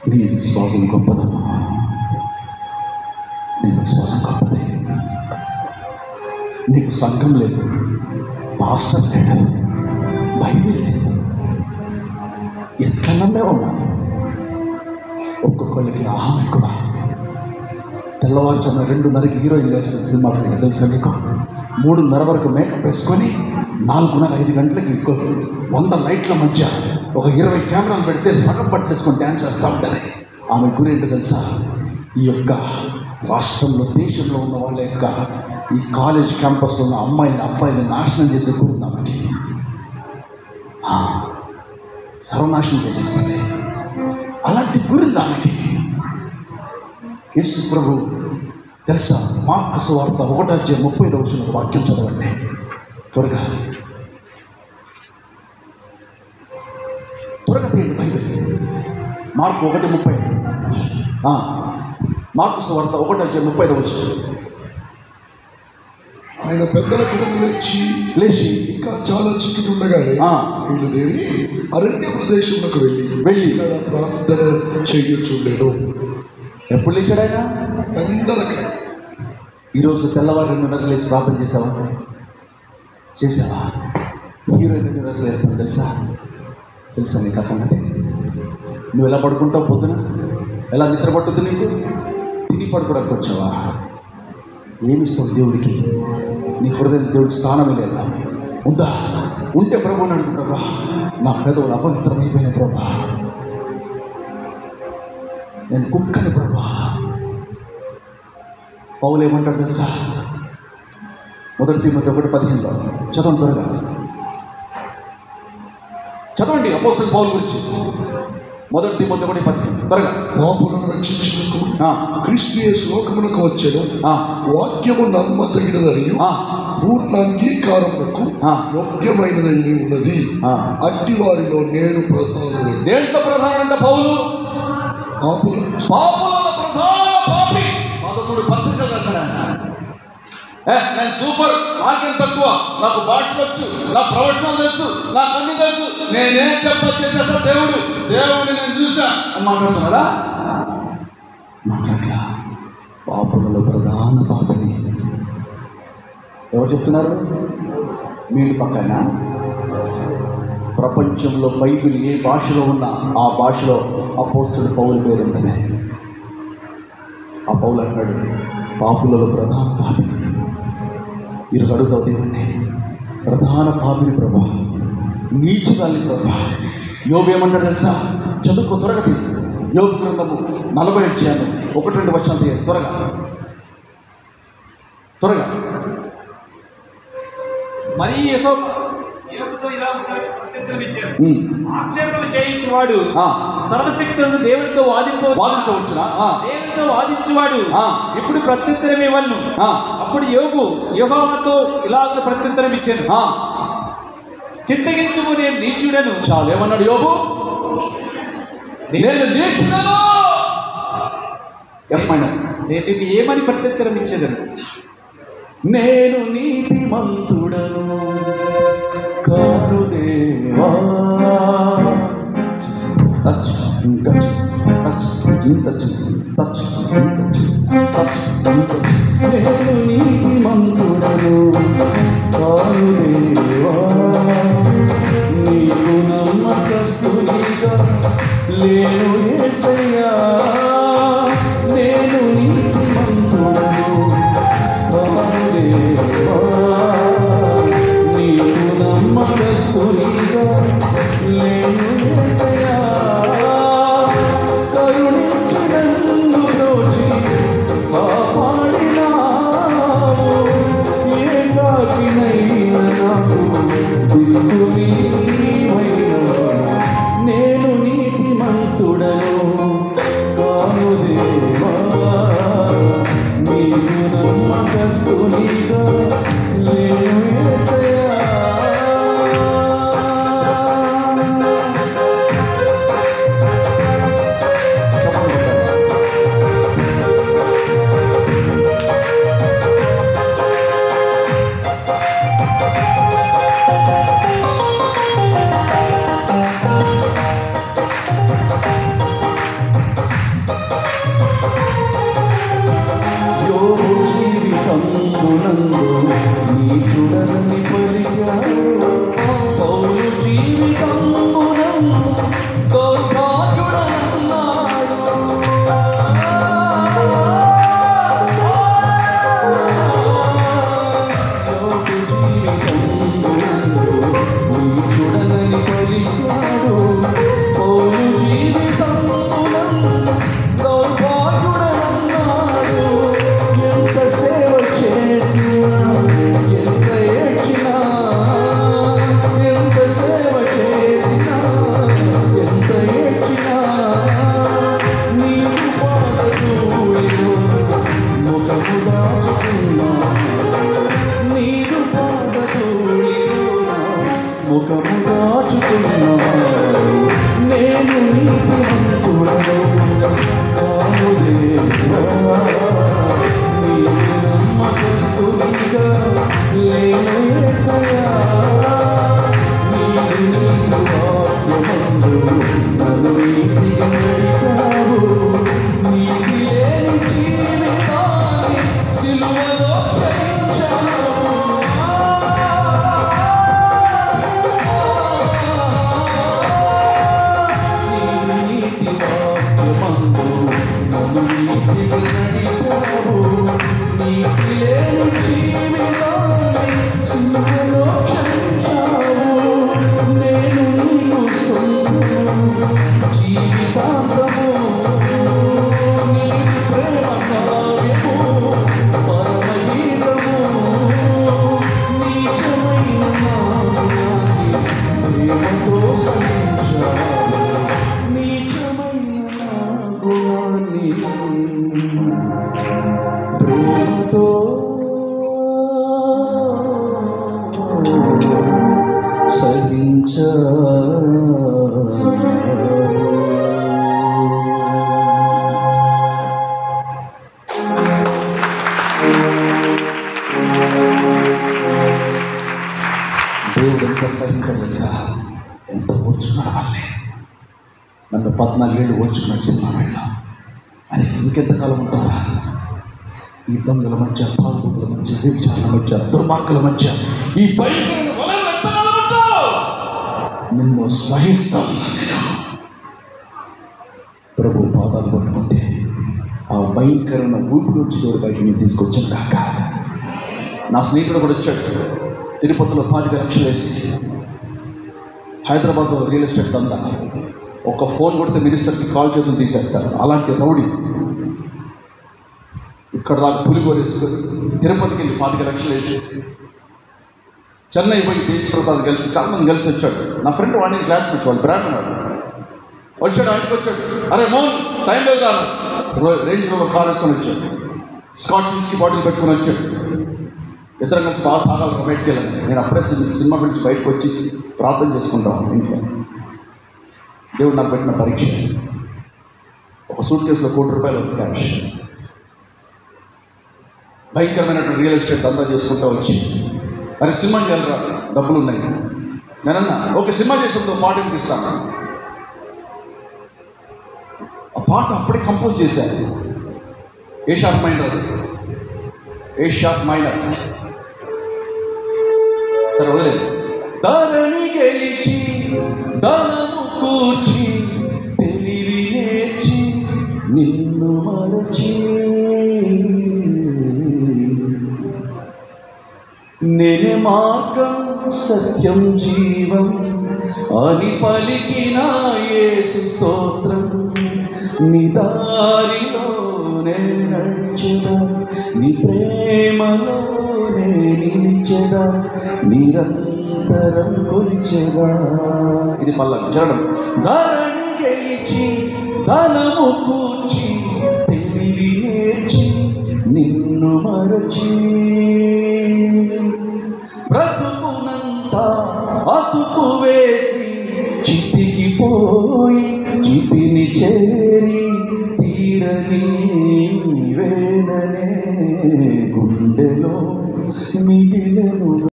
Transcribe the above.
నీ విశ్వాసం గొప్పదమ్మా, నీ విశ్వాసం గొప్పదే. నీకు సంఘం లేదు, పాస్టర్ లేడు, బైబిల్ లేదు, ఎట్లా నమ్మేవమ్మా? ఒక్కొక్కళ్ళకి ఆహం ఎక్కువ. తెల్లవారుజామున 2:30కి హీరోయిన్ లేస్తుంది సినిమా ఫీల్డ్, తెలుసా నీకు? 3:30 వరకు మేకప్ వేసుకొని 4:30-5 గంటలకి 100 లైట్ల మధ్య ఒక 20 కెమెరాలు పెడితే సగం పట్టేసుకొని డ్యాన్స్ చేస్తూ ఉంటుంది. ఆమె గురేంటో తెలుసా? ఈ యొక్క రాష్ట్రంలో, దేశంలో ఉన్న వాళ్ళ యొక్క ఈ కాలేజ్ క్యాంపస్లో ఉన్న అమ్మాయిని, అబ్బాయిని నాశనం చేసే గురింది ఆమెకి. సర్వనాశనం చేసేస్తుంది. అలాంటి గురింది ఆమెకి. యేసు ప్రభు తెలుసా? మార్కు సువార్త 1:35 వాక్యం చదవండి త్వరగా తీయండి బైబిల్. మార్కు 1:30. మార్కు సువార్త 1:35. ఆయన పెద్దల కొరకు లేచి ఇంకా చాలా చిక్కులు ఉండగానే బయలుదేరి అరణ్య ప్రదేశంలోకి వెళ్ళి ఇక్కడ ప్రార్థన చెయ్యొచ్చుండెను. ఎప్పుడు లేచాడు ఆయన? పెద్దలకి. ఈరోజు తెల్లవారు 2:30 లేచి ప్రార్థన చేసావా? హీరోయిన్ 2:30 లేస్తాను తెలుసా నీకు ఆ సంగతి? నువ్వు ఎలా పడుకుంటావు పొద్దున? ఎలా నిద్ర పట్టుద్దు నీకు? తిని పడుకోవడానికి వచ్చావా? ఏమిస్తావు దేవుడికి? నీ హృదయం దేవుడికి స్థానమే లేదా? ఉందా? ఉంటే ప్రభుని అడుగు, ప్రభా నా పెదవులు అపవిత్రమైపోయిన ప్రభా, నేను కుక్కని ప్రభా. పౌలు ఏమంటాడు తెలుసా? 1 తిమోతి 1:15 చదవండి త్వరగా చదవండి. అపోస్తలుడైన పౌలు గురించి 1 తిమోతి 1:15 త్వరగా. పాపులను రక్షించుటకు క్రీస్తు యేసు లోకమునకు వచ్చెను, వాక్యము నమ్మదగినదని పూర్ణ అంగీకారమునకు యోగ్యమైనదని ఉన్నది. అట్టి వారిలో నేను ప్రధానుడు. దేంట్లో ప్రధానంటే పౌలు? పాపులలో ప్రధాన పాపి. 13 పత్రికలు రాశాడు ఆయన. నేను సూపర్, నాకేం తక్కువ, నాకు భాషలు వచ్చు, నా ప్రొఫెషనల్ తెలుసు, నాకు అన్ని తెలుసు, నేనేం చెప్తా చేసేస్తా, దేవుడిని నేను చూసా అని మాట్లాడుతున్నాడా? మాట్లాడలా. పాపులలో ప్రధాన పాపిని ఎవరు చెప్తున్నారు? వీళ్ళు పక్కన ప్రపంచంలో బైబిల్ ఏ భాషలో ఉన్నా ఆ భాషలో అపోస్తలుడు పౌలు పేరు ఉంటుంది. ఆ పౌలు అంటాడు పాపులలో ప్రధాన పాపిని. ఈరోజు అడుగుతావు దేవుణ్ణి, ప్రధాన పాపిని ప్రభా, నీచుగాలి ప్రభా. యోబు ఏమంటాడు తెలుసా? చదువుకో త్వరగా. యోబు గ్రంథము 40 అధ్యాయం 1-2 వచనాలు త్వరగా. మరి ఆక్షేపణలు చేయించేవాడు సర్వశక్తులను దేవునితో వాదించవచ్చునా? దేవునితో వాదించేవాడు ఇప్పుడు ప్రత్యుత్తరం ఇవ్వను. అప్పుడు యోబు యెహోవాతో ఇలాగ ప్రత్యుత్తరం ఇచ్చాను, చింతగించుము, నేను నీచుడను. చాలు. ఏమన్నాడు యోబు? నేను నీచుడను. నేను ఏమని ప్రత్యుత్తరం ఇచ్చేదను? నేను నీతిమంతుడను కాను దేవా. నేను నీతిమంతుడను కాను దేవా, నీకు నమ్మకస్తునిగా లేను యేసయ్యా. నేను నీతిమంతుడను కాను దేవా, నీకు నమ్మకస్తునిగా లేను యేసయ్యా. కరుణించి నన్ను బ్రోచి కాపాడినావు, ఏకాకినైన నాకు దిక్కు నీవైనావు. నేను నీతిమంతుడను కాను దేవా, నీకు నమ్మకస్తునిగా లేను యేసయ్యా. జీవితాంతము నీది ప్రేమ కావ్యము పరమగీతము నీచమైన నాయాన్ని ప్రేమతో సహించాలి నీచమైన నా గుణాన్ని ప్రేమతో దేవుడు ఎంత సహించాడు తెలుసా? ఎంత ఓర్చుకున్నాడు వాళ్ళే. నన్ను 14 ఏళ్ళు ఓర్చుకున్నాడు సినిమా వెళ్ళ. అరే ఇంకెంతకాలం ఉంటారా ఈ దొంగల మధ్య, తాగుబోతుల మధ్య, వ్యభిచారుల మధ్య, దుర్మార్గుల మధ్య, ఈ భయంకరమైన వలయంలో ఎంతకాలం ఉంటావు? నిన్ను సహిస్తాను నేను. ప్రభు పాదాలు పట్టుకుంటే ఆ భయంకరమైన ఊపిలోంచి దేవుడు బయట నేను తీసుకొచ్చాను కాక. నా స్నేహితుడు కూడా వచ్చాడు, తిరుపతిలో 25 లక్షలు వేసి హైదరాబాద్లో రియల్ ఎస్టేట్ దందా. ఒక ఫోన్ కొడితే మినిస్టర్కి కాల్ చేతులు తీసేస్తారు. అలాంటి రౌడీ ఇక్కడ దాకా పులిగోరు వేసుకొని తిరుపతికి వెళ్ళి 25 లక్షలు వేసి చెన్నై పోయి తేజ్ ప్రసాద్ కలిసి చాలా మంది కలిసి వచ్చాడు. నా ఫ్రెండ్ వాడిని క్లాస్ వచ్చి వాళ్ళు బ్రాండ్ ఉన్నాడు వచ్చాడు. ఆయనకి వచ్చాడు, అరే మోన్ టైం లేదు రాను. రేంజ్ రోవర్ కార్ వేసుకొని వచ్చాడు, స్కాచ్ విస్కీ బాటిల్ పెట్టుకొని వచ్చాడు. ఇద్దరం కలిసి బాగా తాగాలి బయటకు వెళ్ళాను. నేను అప్పుడే సినిమా గురించి బయటకు వచ్చి ప్రార్థన చేసుకుంటాను ఇంట్లో. దేవుడు నాకు పెట్టిన పరీక్ష. ఒక సూట్ కేసులో ₹1,00,00,000 ఉంది క్యాష్. భయంకరమైనటువంటి రియల్ ఎస్టేట్ దందా చేసుకుంటూ వచ్చి, మరి సినిమాకి వెళ్ళరా డబ్బులు ఉన్నాయి. నేనన్నా ఓకే సినిమా చేసేప్పుడు పాట వినిపిస్తాను. ఆ పాట అప్పుడే కంపోజ్ చేశాను. ఏ షార్ప్ మైనర్ అది, ఏ షార్ప్ మైనర్. సరే వదిలేదు. ధరణి గెలిచి ధనము కూర్చి తెలివి నేర్చి నిన్ను మరచి నేనే మార్గం సత్యం జీవం అని పలికిన యేసు స్తోత్రం. నీ దారిలోనే నడిచెదా, నీ ప్రేమలోనే నిలిచెదా, నిరంతరం కొలిచెదా. ఇది పల్లవి చరణం. ధరణి గెలిచి ధనము కూర్చి తెలివి నేర్చి నిన్ను మరచి బ్రతుకునంత అతుకు వేసి చితికి పోయి చితిని చే